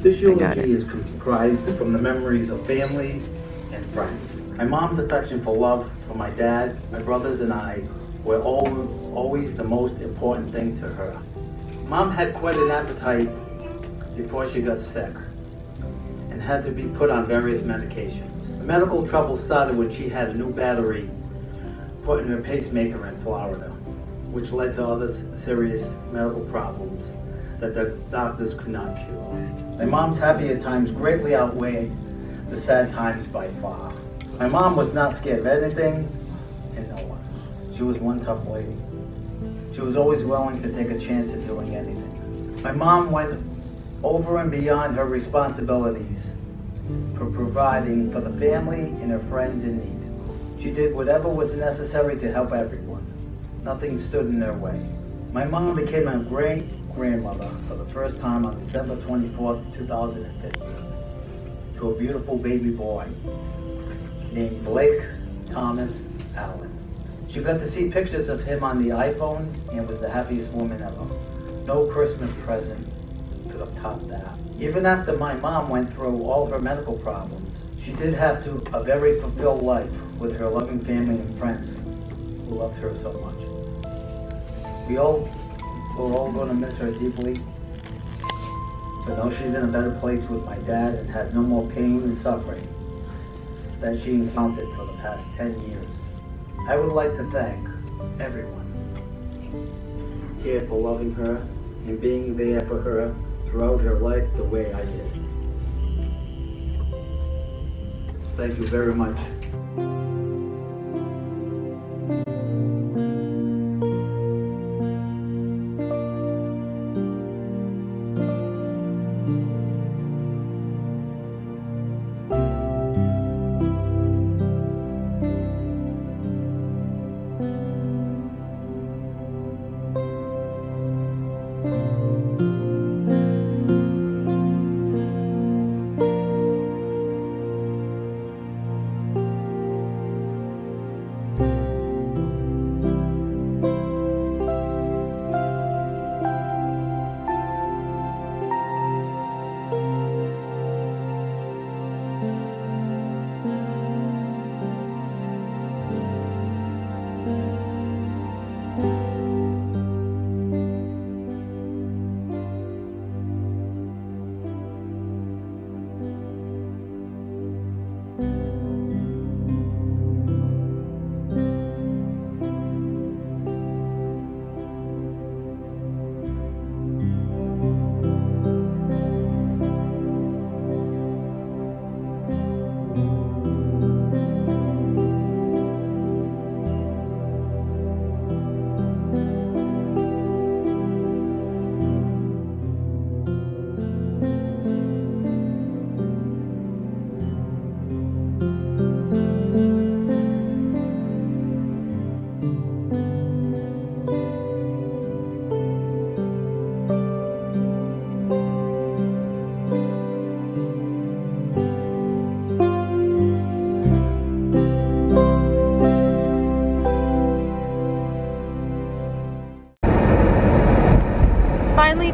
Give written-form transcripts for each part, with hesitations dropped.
This eulogy is comprised from the memories of family and friends. My mom's affection for love for my dad, my brothers, and I were always the most important thing to her. Mom had quite an appetite before she got sick and had to be put on various medications. The medical trouble started when she had a new battery put in her pacemaker in Florida, which led to other serious medical problems that the doctors could not cure. My mom's happier times greatly outweighed the sad times by far. My mom was not scared of anything and no one. She was one tough lady. She was always willing to take a chance at doing anything. My mom went over and beyond her responsibilities for providing for the family and her friends in need. She did whatever was necessary to help everyone. Nothing stood in their way. My mom became a great grandmother for the first time on December 24th, 2015, to a beautiful baby boy named Blake Thomas Allen. She got to see pictures of him on the iPhone and was the happiest woman ever. No Christmas present could have topped that. Even after my mom went through all her medical problems, she did have a very fulfilled life with her loving family and friends who loved her so much. We're all going to miss her deeply, but know she's in a better place with my dad and has no more pain and suffering that she encountered for the past 10 years. I would like to thank everyone here for loving her and being there for her throughout her life the way I did. Thank you very much.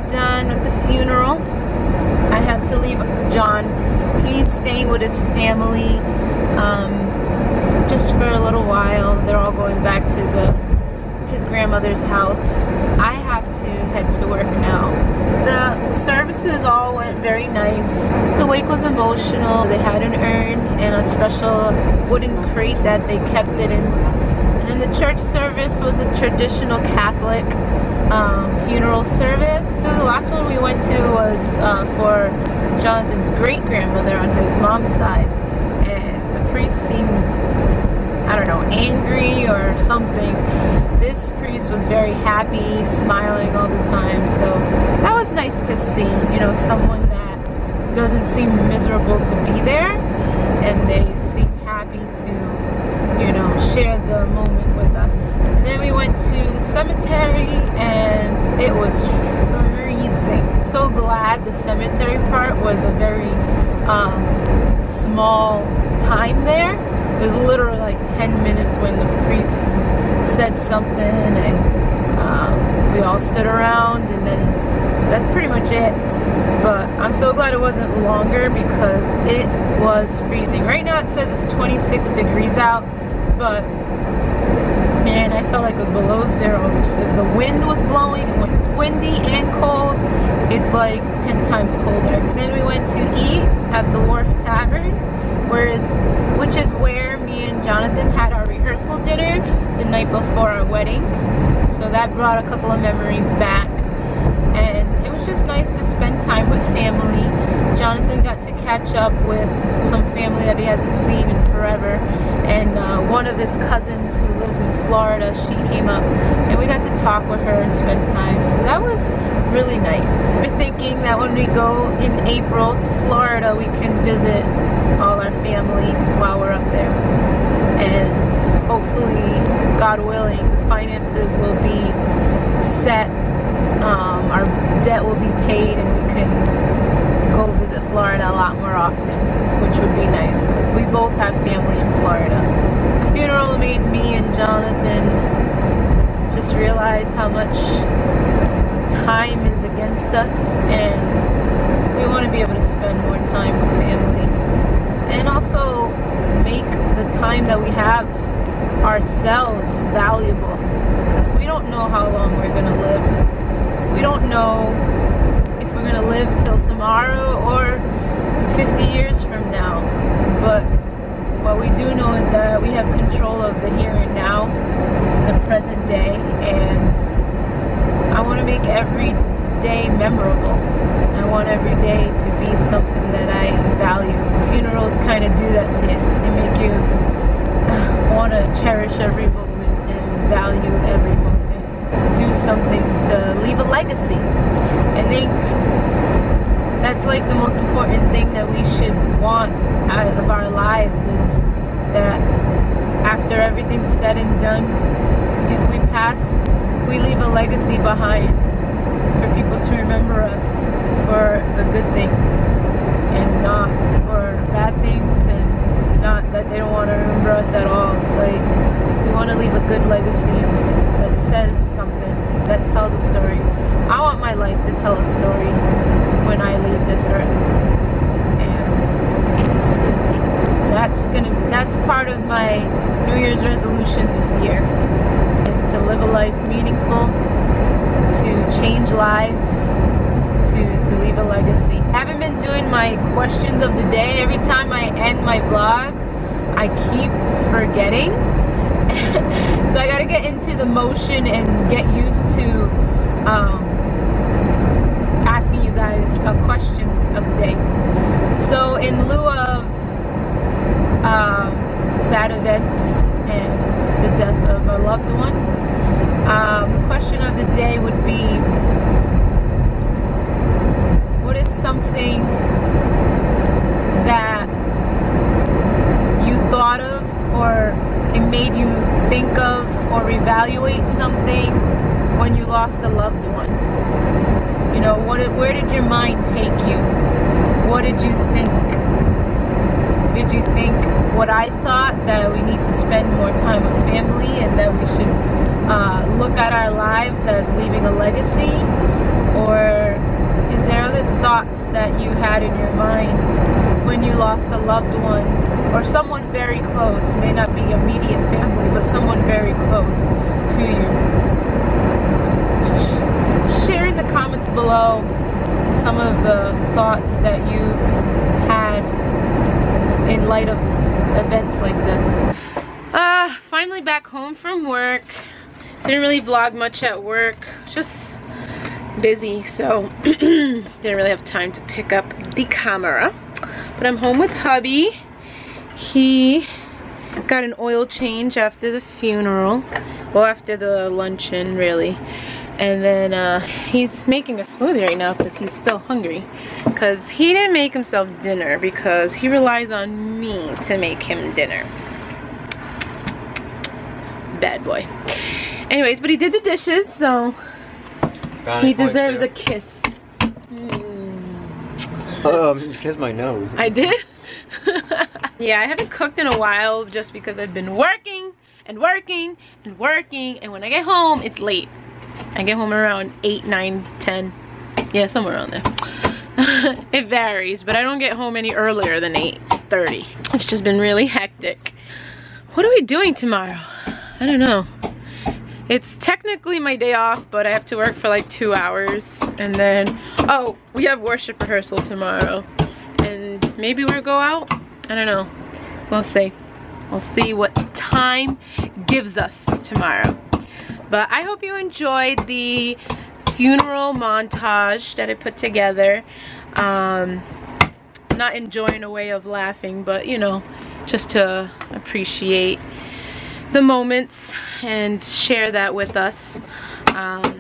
Done with the funeral. I had to leave John. He's staying with his family just for a little while. They're all going back to his grandmother's house. I have to head to work now. The services all went very nice. The wake was emotional. They had an urn and a special wooden crate that they kept it in. And the church service was a traditional Catholic funeral service. So the last one we went to was for Jonathan's great-grandmother on his mom's side, and the priest seemed, I don't know, angry or something. This priest was very happy, smiling all the time, so to see, you know, someone that doesn't seem miserable to be there, and they seem happy to, you know, share the moment with us. And then we went to the cemetery, and it was freezing. So glad the cemetery part was a very small time there. It was literally like 10 minutes when the priest said something, and we all stood around, and then that's pretty much it. But I'm so glad it wasn't longer because it was freezing. Right now it says it's 26 degrees out, but man, I felt like it was below zero, just as the wind was blowing. And when it's windy and cold, it's like 10 times colder. Then we went to eat at the Wharf Tavern, which is where me and Jonathan had our rehearsal dinner the night before our wedding. So that brought a couple of memories back, and it was just nice to spend time with family. Jonathan got to catch up with some family that he hasn't seen in forever, and one of his cousins who lives in Florida, she came up, and we got to talk with her and spend time. So that was really nice. We're thinking that when we go in April to Florida, we can visit all our family while we're up there, and hopefully, God willing, the finances will be set, our debt will be paid, and we can go visit Florida a lot more often, which would be nice because we both have family in Florida. The funeral made me and Jonathan just realize how much time is against us, and we want to be able to spend more time with family, and also make the time that we have ourselves valuable, because we don't know how long we're going to live. We don't know if we're going to live till tomorrow or 50 years from now, but what we do know is that we have control of the here and now, the present day, and I want to make every day memorable. I want every day to be something that I value. The funerals kind of do that to you. They make you want to cherish every moment and value every moment. Do something to leave a legacy. I think that's like the most important thing that we should want out of our lives, is that after everything's said and done, if we pass, we leave a legacy behind for people to remember us for the good things and not for bad things, and not that they don't want to remember us at all. Like, we want to leave a good legacy that says something, that tells a story. I want my life to tell a story when I leave this earth, and that's part of my New Year's resolution this year, is to live a life meaningful, to change lives, to leave a legacy. I haven't been doing my questions of the day. Every time I end my vlogs, I keep forgetting. So I gotta get into the motion and get used to asking you guys a question of the day. So in lieu of sad events and the death of a loved one, the question of the day would be, what is something that you thought of, or it made you think of or evaluate something when you lost a loved one? You know, where did your mind take you? What did you think? Did you think what I thought, that we need to spend more time with family and that we should look at our lives as leaving a legacy? Or is there other thoughts that you had in your mind when you lost a loved one, or someone very close? It may not be immediate family, but someone very close to you. Share in the comments below some of the thoughts that you've had in light of events like this. Finally back home from work. Didn't really vlog much at work, just busy, so didn't really have time to pick up the camera. But I'm home with hubby. He got an oil change after the funeral, well, after the luncheon really, And then he's making a smoothie right now because he's still hungry. Because he didn't make himself dinner because he relies on me to make him dinner. Bad boy. Anyways, but he did the dishes, so he deserves a kiss. You kissed my nose. I did? Yeah, I haven't cooked in a while just because I've been working and working and working, and when I get home, it's late. I get home around 8, 9, 10. Yeah, somewhere around there. It varies, but I don't get home any earlier than 8:30. It's just been really hectic. What are we doing tomorrow? I don't know. It's technically my day off, but I have to work for like 2 hours. And then, oh, we have worship rehearsal tomorrow. And maybe we'll go out? I don't know. We'll see. We'll see what time gives us tomorrow. But I hope you enjoyed the funeral montage that I put together. Not enjoying a way of laughing, but you know, just to appreciate the moments and share that with us. But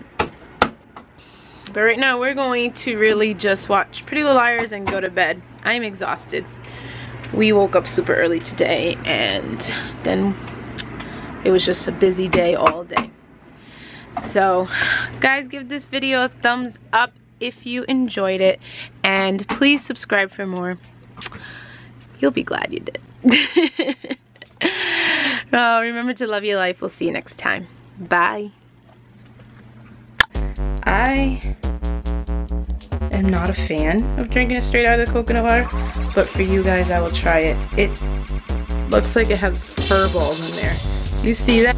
right now we're going to really just watch Pretty Little Liars and go to bed. I'm exhausted. We woke up super early today and then it was just a busy day all day. So guys, give this video a thumbs up if you enjoyed it, and please subscribe for more. You'll be glad you did. Remember to love your life. We'll see you next time. Bye. I am not a fan of drinking it straight out of the coconut water, but for you guys I will try it. It looks like it has fur balls in there. You see that?